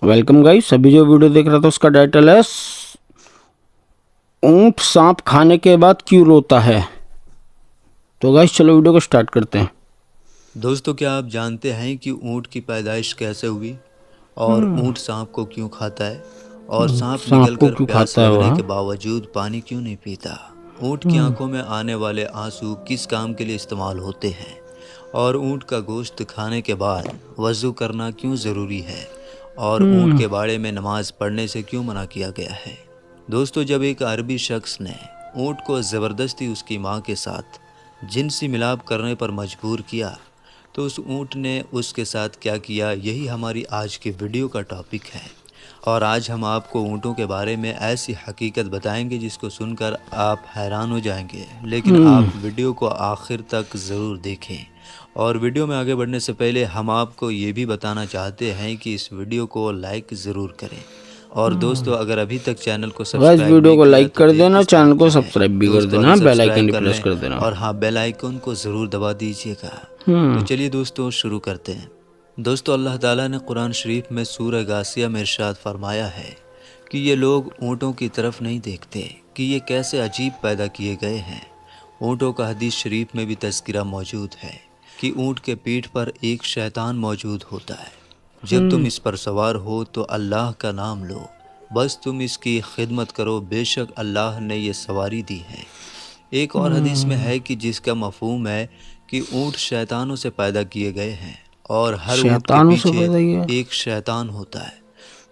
Welcome guys. अभी जो video देख रहा था उसका टाइटल है ऊंट सांप खाने के बाद क्यों रोता है। तो गाइस चलो वीडियो को स्टार्ट करते हैं। दोस्तों, क्या आप जानते हैं कि ऊंट की पैदाइश कैसे हुई और ऊंट सांप को क्यों खाता है और सांप सांप को निगलकर क्यों प्यास खाता है लगने वह। के बावजूद पानी क्यों नहीं पीता। ऊंट की आंखों में आने वाले आंसू किस काम के लिए इस्तेमाल होते हैं और ऊंट का गोश्त खाने के बाद वज़ू करना क्यों ज़रूरी है और ऊंट के बारे में नमाज पढ़ने से क्यों मना किया गया है। दोस्तों, जब एक अरबी शख्स ने ऊंट को ज़बरदस्ती उसकी माँ के साथ जिनसी मिलाप करने पर मजबूर किया तो उस ऊंट ने उसके साथ क्या किया, यही हमारी आज की वीडियो का टॉपिक है। और आज हम आपको ऊँटों के बारे में ऐसी हकीकत बताएंगे जिसको सुनकर आप हैरान हो जाएंगे, लेकिन आप वीडियो को आखिर तक ज़रूर देखें। और वीडियो में आगे बढ़ने से पहले हम आपको ये भी बताना चाहते हैं कि इस वीडियो को लाइक ज़रूर करें। और दोस्तों, अगर अभी तक चैनल को गाइस सब्सक्राइब वीडियो नहीं को किया लाइक तो कर देर देना, किस चैनल बात को की है। सब्सक्राइब भी कर दोस्तों, देना, अभी बेल आइकन सब्सक्राइब भी कर प्रेस लें कर देना। और हाँ, बेल आइकन को ज़रूर दबा दीजिएगा। तो चलिए दोस्तों, शुरू करते हैं। दोस्तों, अल्लाह ताला ने कुरान शरीफ में सूरह गासिया में इरशाद फरमाया है कि ये लोग ऊँटों की तरफ नहीं देखते कि ये कैसे अजीब पैदा किए गए हैं। ऊँटों का हदीस शरीफ में भी तज़किरा मौजूद है कि ऊँट के पीठ पर एक शैतान मौजूद होता है। जब तुम इस पर सवार हो तो अल्लाह का नाम लो, बस तुम इसकी खिदमत करो, बेशक अल्लाह ने ये सवारी दी है। एक और हदीस में है कि जिसका मफहूम है कि ऊँट शैतानों से पैदा किए गए हैं और हर ऊँट के शैतानों से पीछे पैदा किया। एक शैतान होता है।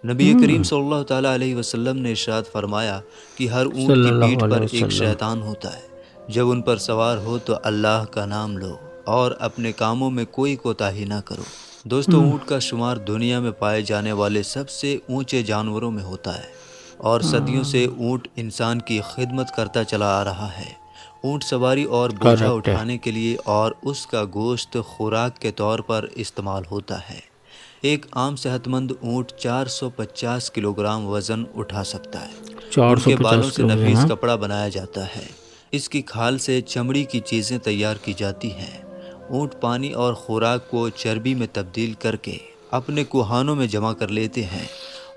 नबी करीम सल्लल्लाहु ताला अलैहि वसल्लम ने इरशाद फरमाया कि हर ऊँट की सल्लल्लाहु पीठ पर अलैहि एक वसल्लम। शैतान होता है। जब उन पर सवार हो तो अल्लाह का नाम लो और अपने कामों में कोई कोताही ना करो। दोस्तों, ऊँट का शुमार दुनिया में पाए जाने वाले सबसे ऊंचे जानवरों में होता है और सदियों से ऊँट इंसान की खिदमत करता चला आ रहा है। ऊँट सवारी और बोझा करेक्ट है। उठाने के लिए और उसका गोश्त खुराक के तौर पर इस्तेमाल होता है। एक आम सेहतमंद ऊँट 450 किलोग्राम वज़न उठा सकता है। उनके बालों 450 से किलो वजन नफीस है। कपड़ा बनाया जाता है। इसकी खाल से चमड़ी की चीज़ें तैयार की जाती हैं। ऊँट पानी और खुराक को चर्बी में तब्दील करके अपने कुहानों में जमा कर लेते हैं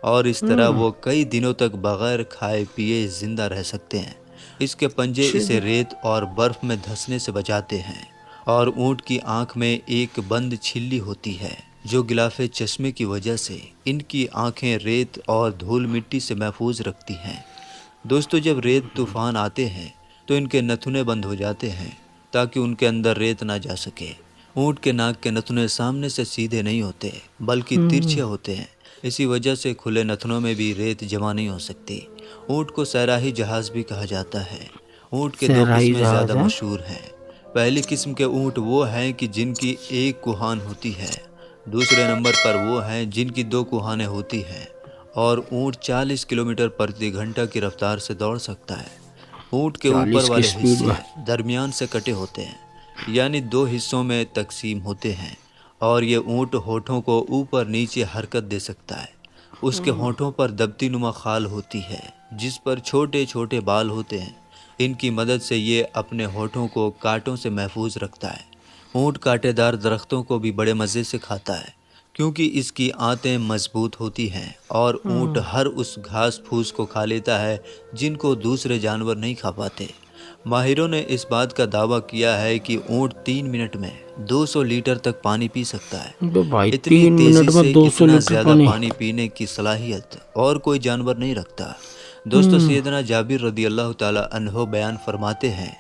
और इस तरह वो कई दिनों तक बग़ैर खाए पिए ज़िंदा रह सकते हैं। इसके पंजे इसे रेत और बर्फ़ में धंसने से बचाते हैं। और ऊँट की आँख में एक बंद छिल्ली होती है जो गिलाफे चश्मे की वजह से इनकी आँखें रेत और धूल मिट्टी से महफूज रखती हैं। दोस्तों, जब रेत तूफान आते हैं तो इनके नथुने बंद हो जाते हैं ताकि उनके अंदर रेत ना जा सके। ऊँट के नाक के नथुने सामने से सीधे नहीं होते बल्कि तिरछे होते हैं। इसी वजह से खुले नथनों में भी रेत जमा नहीं हो सकती। ऊँट को सैराही जहाज़ भी कहा जाता है। ऊँट के दो सहराई किस्में जहाज ज़्यादा है। मशहूर हैं। पहली किस्म के ऊँट वो हैं कि जिनकी एक कुहान होती है। दूसरे नंबर पर वो हैं जिनकी दो कुहानें होती हैं और ऊँट 40 किलोमीटर प्रति घंटा की रफ्तार से दौड़ सकता है। ऊँट के ऊपर 40 की वाले स्पीड हिस्से में। दरमियान से कटे होते हैं, यानी दो हिस्सों में तकसीम होते हैं और ये ऊँट होठों को ऊपर नीचे हरकत दे सकता है। उसके होठों पर दबती नुमा खाल होती है जिस पर छोटे छोटे बाल होते हैं। इनकी मदद से ये अपने होठों को कांटों से महफूज रखता है। ऊँट कांटेदार दरख्तों को भी बड़े मज़े से खाता है क्योंकि इसकी आंतें मजबूत होती हैं और ऊँट हर उस घास फूस को खा लेता है जिनको दूसरे जानवर नहीं खा पाते। माहिरों ने इस बात का दावा किया है कि ऊँट 3 मिनट में 200 लीटर तक पानी पी सकता है। तो भाई इतनी 3 तेज़ी मिनट में से 200 इतना लीटर ज़्यादा पानी। पानी पीने की सलाहियत और कोई जानवर नहीं रखता। दोस्तों, सैयदना जाबिर रदी अल्लाह ताला अन्हो बयान फरमाते हैं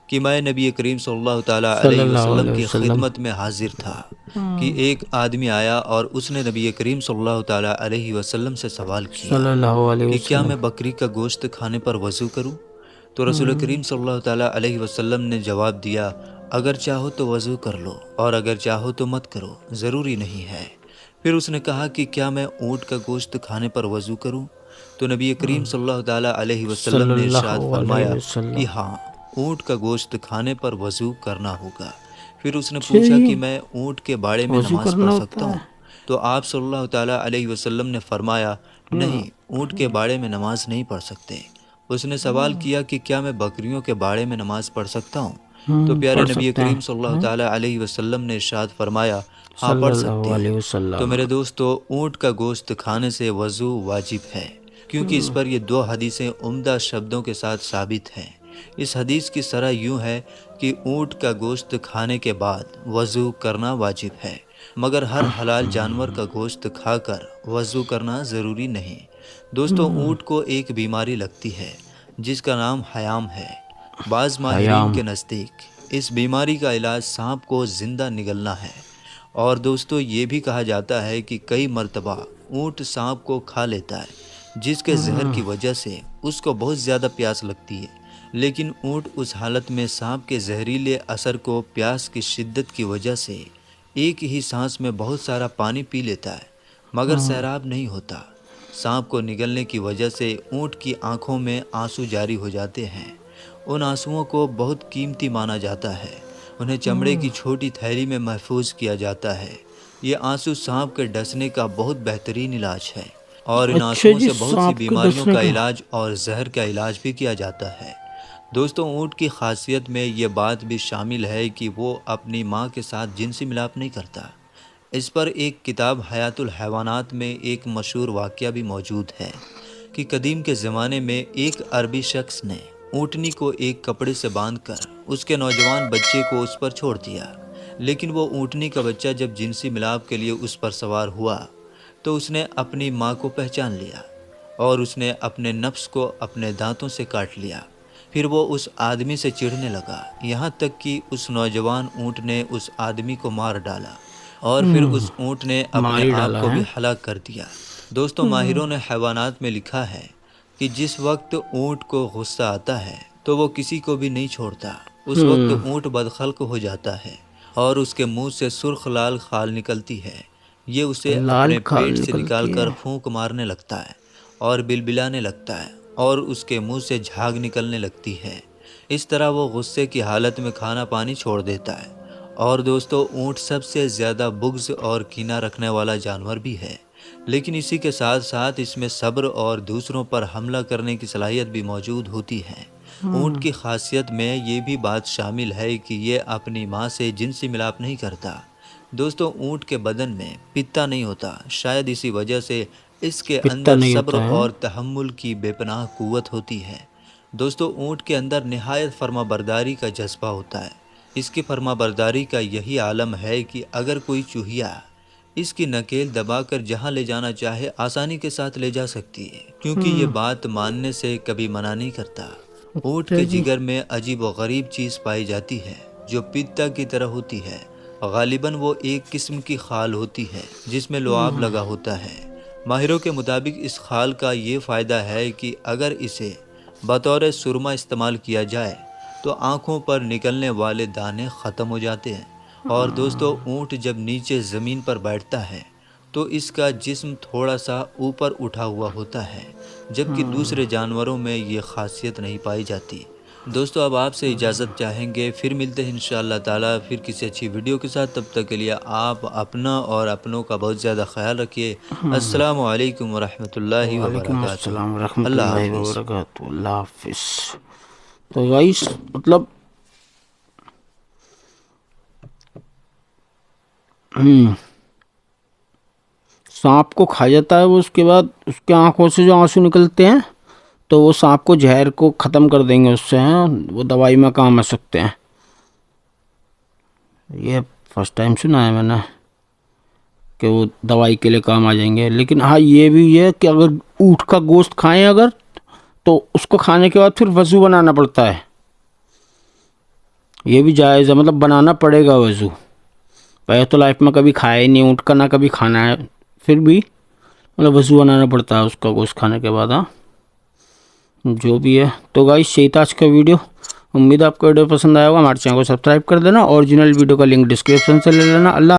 कि मैं नबी करीम सल्लल्लाहु ताला अलैहि सल्लल्लाहु वसल्लम अलैहि की वसल्लम। खिदमत में हाजिर था कि एक आदमी आया और उसने नबी करीम सल्लल्लाहु ताला अलैहि वसल्लम से सवाल किया सल्लल्लाहु अलैहि कि क्या वसल्लम। मैं बकरी का गोश्त खाने पर वज़ू करूं? तो रसूल करीम सल्लल्लाहु ताला अलैहि वसल्लम ने जवाब दिया, अगर चाहो तो वज़ू कर लो और अगर चाहो तो मत करो, ज़रूरी नहीं है। फिर उसने कहा कि क्या मैं ऊँट का गोश्त खाने पर वज़ू करूं? तो नबी करीम सल्लल्लाहु ताला अलैहि वसल्लम ने इरशाद सल्लल्लाहु अलैहि फरमाया कि वसल्लम। हाँ, ऊँट का गोश्त खाने पर वज़ू करना होगा। फिर उसने पूछा कि चाहिए मैं ऊँट के बाड़े में वजू नमाज़ करना पढ़ होता सकता है। हूँ? तो आप सल्लल्लाहु ताला अलैहि वसल्लम ने फरमाया, नहीं, ऊँट के बाड़े में नमाज नहीं पढ़ सकते। उसने सवाल किया कि क्या मैं बकरियों के बाड़े में नमाज पढ़ सकता हूँ? तो प्यारे पढ़ नबी सकते करीम हैं। सल्लल्लाहु ताला अलैहि वसल्लम ने इरशाद फरमाया, ہاں صلی پڑھ اللہ سکتے علیہ ہیں۔ وسلم۔ تو میرے دوستو، اونٹ کا گوشت کھانے سے وضو واجب ہے، کیونکہ اس پر یہ 2 حدیثیں عمدہ شبدوں کے ساتھ ثابت ہیں۔ اس حدیث کی شرح یوں ہے کہ اونٹ کا گوشت کھانے کے بعد وضو کرنا واجب ہے، مگر ہر حلال جانور کا گوشت کھا کر وضو کرنا ضروری نہیں۔ دوستو، اونٹ کو ایک بیماری لگتی ہے جس کا نام حیام ہے۔ بعض ماہرین حیام۔ کے نزدیک اس بیماری کا علاج سانپ کو زندہ نگلنا ہے، اور دوستو یہ بھی کہا جاتا ہے کہ کئی مرتبہ اونٹ سانپ کو کھا لیتا ہے، جس کے زہر کی وجہ سے اس کو بہت زیادہ پیاس لگتی ہے، لیکن اونٹ اس حالت میں سانپ کے زہریلے اثر کو پیاس کی شدت کی وجہ سے ایک ہی سانس میں بہت سارا پانی پی لیتا ہے، مگر سیراب نہیں ہوتا۔ سانپ کو نگلنے کی وجہ سے اونٹ کی آنکھوں میں آنسو جاری ہو جاتے ہیں۔ ان آنسوؤں کو بہت قیمتی مانا جاتا ہے، انہیں چمڑے کی چھوٹی تھیلی میں محفوظ کیا جاتا ہے۔ یہ آنسو سانپ کے ڈسنے کا بہت بہترین علاج ہے، اور ان اچھا آنسوؤں جی، سے بہت سی سانپ کے بیماریوں ڈسنے کا کا۔ علاج اور زہر کا علاج بھی کیا جاتا ہے۔ دوستو، اونٹ کی خاصیت میں یہ بات بھی شامل ہے کہ وہ اپنی ماں کے ساتھ جنسی ملاپ نہیں کرتا۔ اس پر ایک کتاب حیات الحیوانات میں ایک مشہور واقعہ بھی موجود ہے کہ قدیم کے زمانے میں ایک عربی شخص نے اونٹنی کو ایک کپڑے سے باندھ کر اس کے نوجوان بچے کو اس پر چھوڑ دیا، لیکن وہ اونٹنی کا بچہ جب جنسی ملاپ کے لیے اس پر سوار ہوا تو اس نے اپنی ماں کو پہچان لیا، اور اس نے اپنے نفس کو اپنے دانتوں سے کاٹ لیا۔ پھر وہ اس آدمی سے چڑھنے لگا، یہاں تک کہ اس نوجوان اونٹ نے اس آدمی کو مار ڈالا، اور پھر اس اونٹ نے مار اپنے ہی آپ ڈالا کو ہے۔ بھی ہلاک کر دیا۔ دوستو، ماہروں نے حیوانات میں لکھا ہے کہ جس وقت اونٹ کو غصہ آتا ہے تو وہ کسی کو بھی نہیں چھوڑتا۔ اس وقت اونٹ بدخلق ہو جاتا ہے اور اس کے منہ سے سرخ لال خال نکلتی ہے۔ یہ اسے لال اپنے کھال پیٹ سے نکال نکلتی کر ہے۔ پھونک مارنے لگتا ہے اور بلبلانے لگتا ہے، اور اس کے منہ سے جھاگ نکلنے لگتی ہے۔ اس طرح وہ غصے کی حالت میں کھانا پانی چھوڑ دیتا ہے۔ اور دوستو، اونٹ سب سے زیادہ بغض اور کینہ رکھنے والا جانور بھی ہے، لیکن اسی کے ساتھ ساتھ اس میں صبر اور دوسروں پر حملہ کرنے کی صلاحیت بھی موجود ہوتی ہے۔ اونٹ کی خاصیت میں یہ بھی بات شامل ہے کہ یہ اپنی ماں سے جنسی ملاپ نہیں کرتا۔ دوستو، اونٹ کے بدن میں پتا نہیں ہوتا، شاید اسی وجہ سے اس کے پتا اندر نہیں صبر ہوتا ہے۔ اور تحمل کی بے پناہ قوت ہوتی ہے۔ دوستو، اونٹ کے اندر نہایت فرما برداری کا جذبہ ہوتا ہے۔ اس کی فرما برداری کا یہی عالم ہے کہ اگر کوئی چوہیا اس کی نکیل دبا کر جہاں لے جانا چاہے آسانی کے ساتھ لے جا سکتی ہے، کیونکہ یہ بات ماننے سے کبھی منع نہیں کرتا۔ اونٹ کے جگر میں عجیب و غریب چیز پائی جاتی ہے جو پتا کی طرح ہوتی ہے۔ غالباً وہ ایک قسم کی خال ہوتی ہے جس میں لعاب لگا ہوتا ہے۔ ماہروں کے مطابق اس خال کا یہ فائدہ ہے کہ اگر اسے بطور سرما استعمال کیا جائے تو آنکھوں پر نکلنے والے دانے ختم ہو جاتے ہیں۔ اور دوستو، اونٹ جب نیچے زمین پر بیٹھتا ہے تو اس کا جسم تھوڑا سا اوپر اٹھا ہوا ہوتا ہے، جبکہ دوسرے جانوروں میں یہ خاصیت نہیں پائی جاتی۔ دوستو، اب آپ سے اجازت چاہیں گے، پھر ملتے ہیں انشاءاللہ تعالیٰ پھر کسی اچھی ویڈیو کے ساتھ۔ تب تک کے لیے آپ اپنا اور اپنوں کا بہت زیادہ خیال رکھیے۔ السلام علیکم ورحمۃ اللہ وعلیکم وبرکاتہ۔ السلام ورحمۃ اللہ اللہ حافظ۔ وبرکاتہ۔ اللہ حافظ۔ تو گائس، مطلب سانپ کو کھا جاتا ہے وہ، اس کے بعد اس کے آنکھوں سے جو آنسو نکلتے ہیں تو وہ سانپ کو زہر کو ختم کر دیں گے، اس سے ہیں وہ دوائی میں کام آ سکتے ہیں۔ یہ فرسٹ ٹائم سنا ہے میں نے کہ وہ دوائی کے لیے کام آ جائیں گے۔ لیکن ہاں یہ بھی ہے کہ اگر اونٹ کا گوشت کھائیں اگر، تو اس کو کھانے کے بعد پھر وضو بنانا پڑتا ہے۔ یہ بھی جائز ہے، مطلب بنانا پڑے گا وضو۔ پہلے تو لائف میں کبھی کھایا ہی نہیں اونٹ کا، نہ کبھی کھانا ہے، پھر بھی مطلب وضو بنانا پڑتا ہے اس کا گوشت کھانے کے بعد۔ ہاں جو بھی ہے، تو گائس یہی تھا آج کا ویڈیو۔ امید ہے آپ کو ویڈیو پسند آیا ہوگا۔ ہمارے چینل کو سبسکرائب کر دینا، اوریجنل ویڈیو کا لنک ڈسکرپشن سے لے لینا۔ اللہ